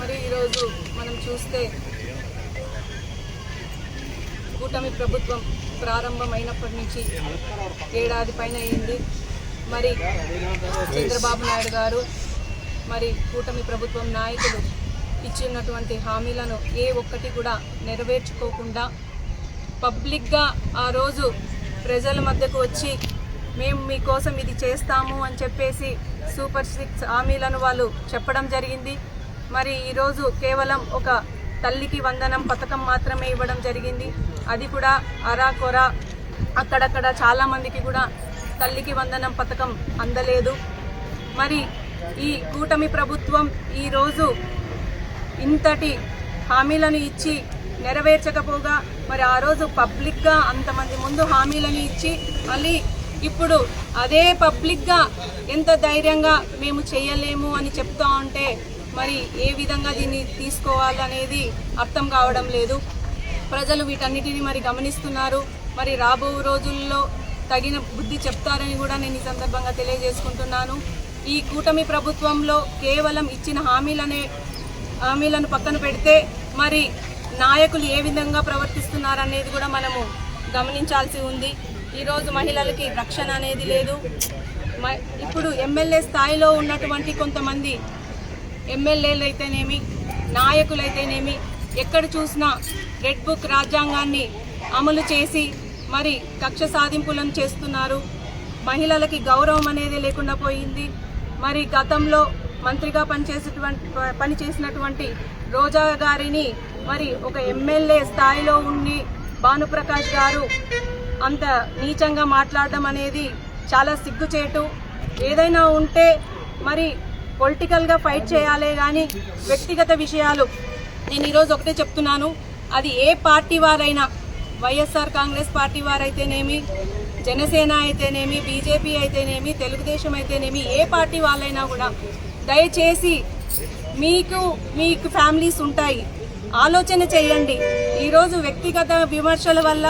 మరి ఈరోజు మనం చూస్తే కూటమి ప్రభుత్వం ప్రారంభమైనప్పటి నుంచి ఏడాది పైన అయింది. మరి చంద్రబాబు నాయుడు గారు మరి కూటమి ప్రభుత్వం నాయకులు ఇచ్చినటువంటి హామీలను ఏ ఒక్కటి కూడా నెరవేర్చుకోకుండా పబ్లిక్గా ఆ రోజు ప్రజల మధ్యకు వచ్చి మేము మీకోసం ఇది చేస్తాము అని చెప్పేసి సూపర్ 6 హామీలను వాళ్ళు చెప్పడం జరిగింది. మరి ఈరోజు కేవలం ఒక తల్లికి వందనం పథకం మాత్రమే ఇవ్వడం జరిగింది. అది కూడా అరాకొరా అక్కడక్కడ చాలామందికి కూడా తల్లికి వందనం పథకం అందలేదు. మరి ఈ కూటమి ప్రభుత్వం ఈరోజు ఇంతటి హామీలను ఇచ్చి నెరవేర్చకపోగా మరి ఆ రోజు పబ్లిక్గా అంతమంది ముందు హామీలను ఇచ్చి మళ్ళీ ఇప్పుడు అదే పబ్లిక్గా ఎంత ధైర్యంగా మేము చేయలేము అని చెప్తా ఉంటే మరి ఏ విధంగా దీన్ని తీసుకోవాలనేది అర్థం కావడం లేదు. ప్రజలు వీటన్నిటిని మరి గమనిస్తున్నారు. మరి రాబో రోజుల్లో తగిన బుద్ధి చెప్తారని కూడా నేను ఈ సందర్భంగా తెలియజేసుకుంటున్నాను. ఈ కూటమి ప్రభుత్వంలో కేవలం ఇచ్చిన హామీలను పక్కన పెడితే మరి నాయకులు ఏ విధంగా ప్రవర్తిస్తున్నారనేది కూడా మనము గమనించాల్సి ఉంది. ఈరోజు మహిళలకి రక్షణ అనేది లేదు. ఇప్పుడు ఎమ్మెల్యే స్థాయిలో ఉన్నటువంటి కొంతమంది ఎమ్మెల్యేలు అయితేనేమి నాయకులైతేనేమి ఎక్కడ చూసినా రెడ్ బుక్ రాజ్యాంగాన్ని అమలు చేసి మరి కక్ష సాధింపులను చేస్తున్నారు. మహిళలకి గౌరవం అనేది లేకుండా పోయింది. మరి గతంలో మంత్రిగా పనిచేసినటువంటి రోజా గారిని మరి ఒక ఎమ్మెల్యే స్థాయిలో ఉండి భానుప్రకాష్ గారు అంత నీచంగా మాట్లాడడం అనేది చాలా సిగ్గుచేటు. ఏదైనా ఉంటే మరి పొలిటికల్గా ఫైట్ చేయాలే కానీ వ్యక్తిగత విషయాలు నేను ఈరోజు ఒకటే చెప్తున్నాను. అది ఏ పార్టీ వారైనా వైఎస్ఆర్ కాంగ్రెస్ పార్టీ వారైతేనేమి జనసేన అయితేనేమి బీజేపీ అయితేనేమి తెలుగుదేశం అయితేనేమి ఏ పార్టీ వాళ్ళైనా కూడా దయచేసి మీకు ఫ్యామిలీస్ ఉంటాయి, ఆలోచన చేయండి. ఈరోజు వ్యక్తిగత విమర్శల వల్ల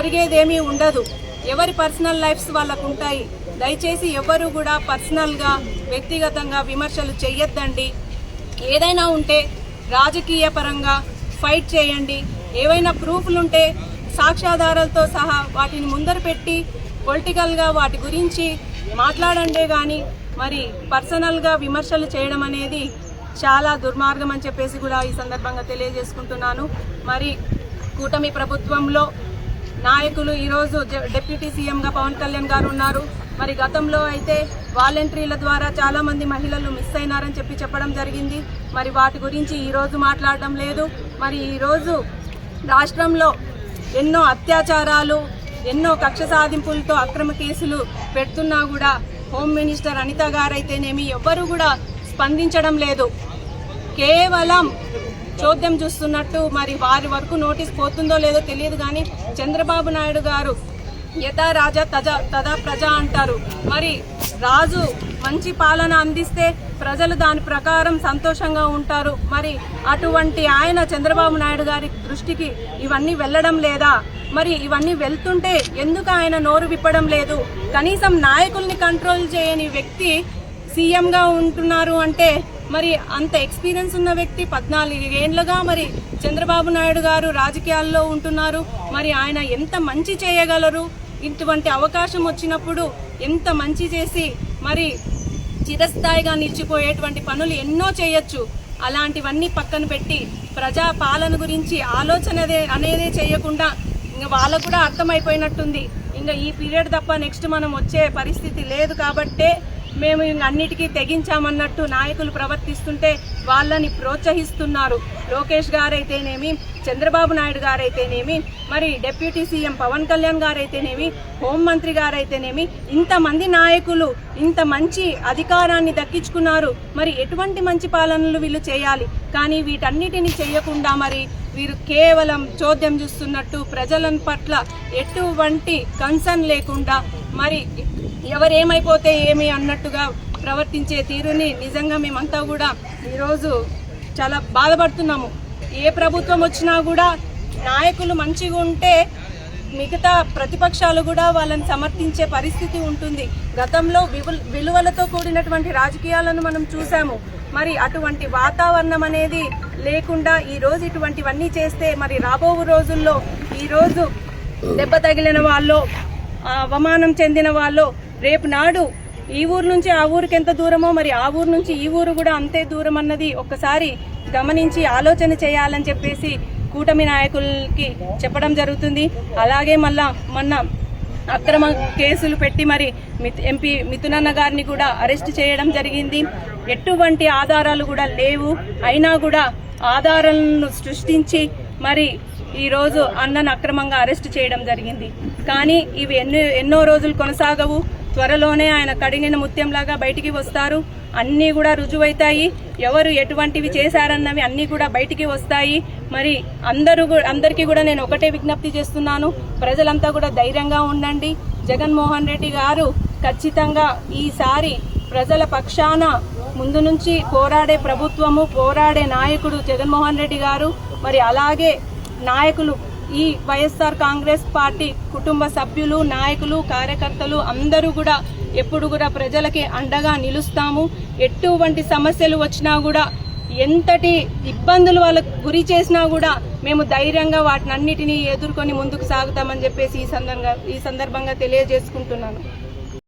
ఒరిగేదేమీ ఉండదు. ఎవరి పర్సనల్ లైఫ్స్ వాళ్ళకు ఉంటాయి. దయచేసి ఎవరు కూడా పర్సనల్గా వ్యక్తిగతంగా విమర్శలు చెయ్యొద్దండి. ఏదైనా ఉంటే రాజకీయ పరంగా ఫైట్ చేయండి. ఏవైనా ప్రూఫ్లుంటే సాక్ష్యాధారాలతో సహా వాటిని ముందర పెట్టి పొలిటికల్గా వాటి గురించి మాట్లాడండే కానీ మరి పర్సనల్గా విమర్శలు చేయడం అనేది చాలా దుర్మార్గం అని చెప్పేసి కూడా ఈ సందర్భంగా తెలియజేసుకుంటున్నాను. మరి కూటమి ప్రభుత్వంలో నాయకులు ఈరోజు డిప్యూటీ సీఎంగా పవన్ కళ్యాణ్ గారు ఉన్నారు. మరి గతంలో అయితే వాలంటీర్ల ద్వారా చాలామంది మహిళలు మిస్ అయినారని చెప్పడం జరిగింది. మరి వాటి గురించి ఈరోజు మాట్లాడడం లేదు. మరి ఈరోజు రాష్ట్రంలో ఎన్నో అత్యాచారాలు ఎన్నో కక్ష సాధింపులతో అక్రమ కేసులు పెడుతున్నా కూడా హోమ్ మినిస్టర్ అనిత గారైతేనేమి ఎవ్వరూ కూడా స్పందించడం లేదు. కేవలం చోద్యం చూస్తున్నట్టు మరి వారి వరకు నోటీస్ పోతుందో లేదో తెలియదు కానీ చంద్రబాబు నాయుడు గారు యథా రాజా తదా ప్రజ అంటారు. మరి రాజు మంచి పాలన అందిస్తే ప్రజలు దాని ప్రకారం సంతోషంగా ఉంటారు. మరి అటువంటి ఆయన చంద్రబాబు నాయుడు గారి దృష్టికి ఇవన్నీ వెళ్ళడం లేదా? మరి ఇవన్నీ వెళ్తుంటే ఎందుకు ఆయన నోరు విప్పడం లేదు? కనీసం నాయకుల్ని కంట్రోల్ చేయని వ్యక్తి సీఎంగా ఉంటున్నారు అంటే మరి అంత ఎక్స్పీరియన్స్ ఉన్న వ్యక్తి 14 ఏళ్లుగా మరి చంద్రబాబు నాయుడు గారు రాజకీయాల్లో ఉంటున్నారు. మరి ఆయన ఎంత మంచి చేయగలరు? ఇటువంటి అవకాశం వచ్చినప్పుడు ఎంత మంచి చేసి మరి చిరస్థాయిగా నిలిచిపోయేటువంటి పనులు ఎన్నో చేయొచ్చు. అలాంటివన్నీ పక్కన పెట్టి ప్రజా పాలన గురించి ఆలోచన అనేదే చేయకుండా ఇంకా వాళ్ళకు కూడా అర్థమైపోయినట్టుంది. ఇంకా ఈ పీరియడ్ తప్ప నెక్స్ట్ మనం వచ్చే పరిస్థితి లేదు కాబట్టే మేము అన్నిటికీ తెగించామన్నట్టు నాయకులు ప్రవర్తిస్తుంటే వాళ్ళని ప్రోత్సహిస్తున్నారు. లోకేష్ గారైతేనేమి చంద్రబాబు నాయుడు గారైతేనేమి మరి డిప్యూటీ సీఎం పవన్ కళ్యాణ్ గారైతేనేమి హోంమంత్రి గారైతేనేమి ఇంతమంది నాయకులు ఇంత మంచి అధికారాన్ని దక్కించుకున్నారు. మరి ఎటువంటి మంచి పాలనలు వీళ్ళు చేయాలి? కానీ వీటన్నిటిని చేయకుండా మరి వీరు కేవలం చోద్యం చూస్తున్నట్టు ప్రజల పట్ల ఎటువంటి కన్సర్న్ లేకుండా మరి ఎవరేమైపోతే ఏమి అన్నట్టుగా ప్రవర్తించే తీరుని నిజంగా మేమంతా కూడా ఈరోజు చాలా బాధపడుతున్నాము. ఏ ప్రభుత్వం వచ్చినా కూడా నాయకులు మంచిగా ఉంటే మిగతా ప్రతిపక్షాలు కూడా వాళ్ళని సమర్థించే పరిస్థితి ఉంటుంది. గతంలో విలువలతో కూడినటువంటి రాజకీయాలను మనం చూసాము. మరి అటువంటి వాతావరణం అనేది లేకుండా ఈరోజు ఇటువంటివన్నీ చేస్తే మరి రాబో రోజుల్లో ఈరోజు దెబ్బ తగిలిన వాళ్ళు, అవమానం చెందిన వాళ్ళు రేపు నాడు ఈ ఊరు నుంచి ఆ ఊరికి ఎంత దూరమో మరి ఆ ఊరు నుంచి ఈ ఊరు కూడా అంతే దూరం అన్నది ఒక్కసారి గమనించి ఆలోచన చేయాలని చెప్పేసి కూటమి నాయకులకి చెప్పడం జరుగుతుంది. అలాగే మొన్న అక్రమ కేసులు పెట్టి మరి ఎంపీ మిథునన్న గారిని కూడా అరెస్ట్ చేయడం జరిగింది. ఎటువంటి ఆధారాలు కూడా లేవు, అయినా కూడా ఆధారాలను సృష్టించి మరి ఈరోజు అన్నను అక్రమంగా అరెస్ట్ చేయడం జరిగింది. కానీ ఇవి ఎన్నో రోజులు కొనసాగవు. త్వరలోనే ఆయన కడిగిన ముత్యంలాగా బయటికి వస్తారు. అన్నీ కూడా రుజువైతాయి. ఎవరు ఎటువంటివి చేశారన్నవి అన్నీ కూడా బయటికి వస్తాయి. మరి అందరికీ కూడా నేను ఒకటే విజ్ఞప్తి చేస్తున్నాను, ప్రజలంతా కూడా ధైర్యంగా ఉండండి. జగన్మోహన్ రెడ్డి గారు ఖచ్చితంగా ఈసారి ప్రజల పక్షాన ముందు నుంచి పోరాడే ప్రభుత్వము, పోరాడే నాయకుడు జగన్మోహన్ రెడ్డి గారు. మరి అలాగే నాయకులు, ఈ వైఎస్ఆర్ కాంగ్రెస్ పార్టీ కుటుంబ సభ్యులు, నాయకులు, కార్యకర్తలు అందరూ కూడా ఎప్పుడు కూడా ప్రజలకి అండగా నిలుస్తాము. ఎటువంటి సమస్యలు వచ్చినా కూడా, ఎంతటి ఇబ్బందులు వాళ్ళకు గురి చేసినా కూడా మేము ధైర్యంగా వాటినన్నిటినీ ఎదుర్కొని ముందుకు సాగుతామని చెప్పేసి ఈ సందర్భంగా తెలియజేసుకుంటున్నాను.